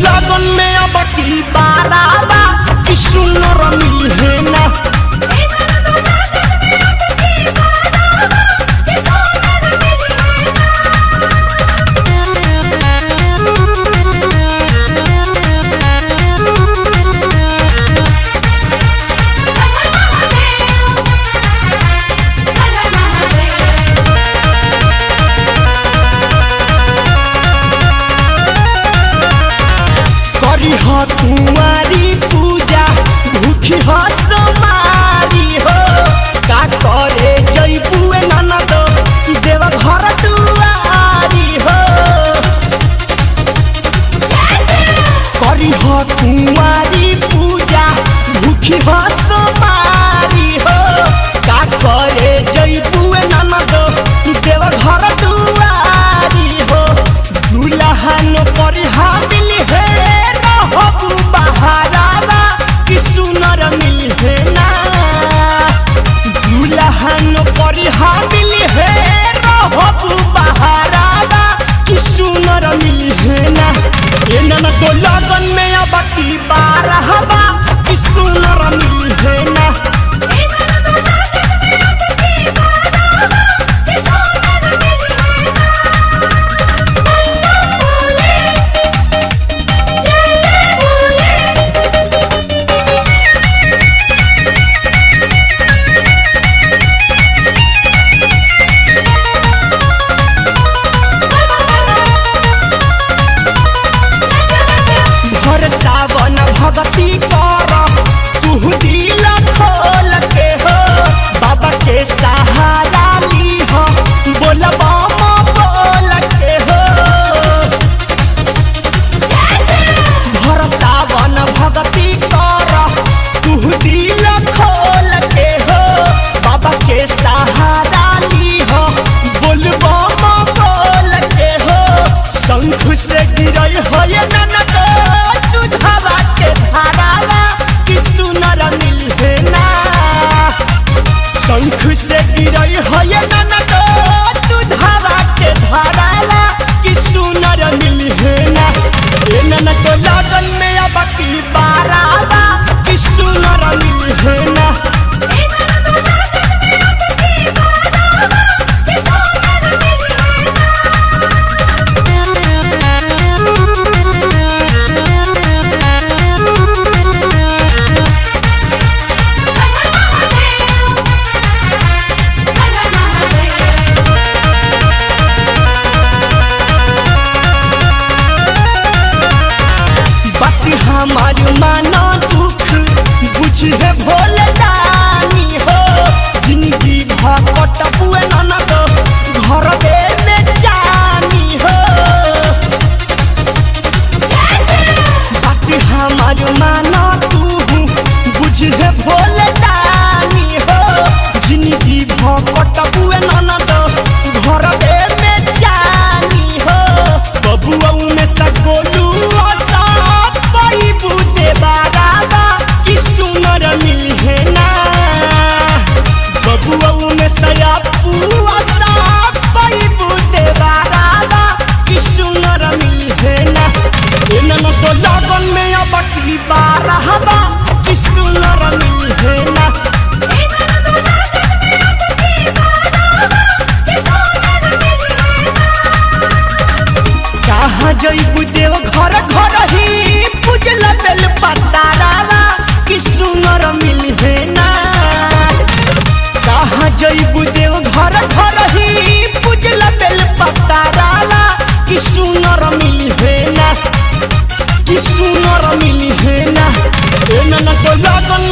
लगन में अब की बाराबा कि सुनर मिली है ना। तुम्हारी पूजा भूखी हो समारी हो का करे जईबुए ननद देव घर दुआरी हो करी हो तुम्हारी पूजा भूखी हो समारी हो का करे जईबुए ननद देव घर दुआरी हो दुल्हन पर हामिल है बहारावा कि सुनर मिली है ना। दुल्हन पर हामिल है रहबू बहारावा कि सुनर मिली है ना। ये नन तो लगन में अब की बारहवा कि सुनर मिली है ना। सावन भगती कर तू दिल खोल के हो बाबा के सहारा ली हो बोलबा बोल के हो भर सावन भगती कर तू दिल खोल के हो बाबा के सहारा ली हो बोलबा बोल के हो शंख से गिरई हो ये ननद धावा के धारावा कि सुनर मिली है ना। शंख से गिरई है ये ननद तू धावा के धारावा कि सुनर मिली है ना। ये ननद लगन में अब की बारावा कि सुनर मिली है ना। हमार मानो दुख बुझे भोले दानी हो जिंदगी भकट पुए ननद घर में जानी हो बात हमार मानो तू बुझे भोले दानी हो जिंदगी भकट पुए ननद घर में जानी हो बबुआ में सगोलू बाराबा कि सुनर मिली है ना। बबुआ में सया पुआ दे बाराबा कि सुनर मिली है ना। ये नन तो लगन में अब की बारहवा कि सुनर मिली है ना। कहाँ जईबू देव घर घर ही पूजल बेल पतारावा कि सुनर मिली है ना। कहाँ जईबू देव घर घर ही पूजल बेल पतारावा कि सुनर मिली है ना। कि सुनर मिली है ना। ए नन तो लगन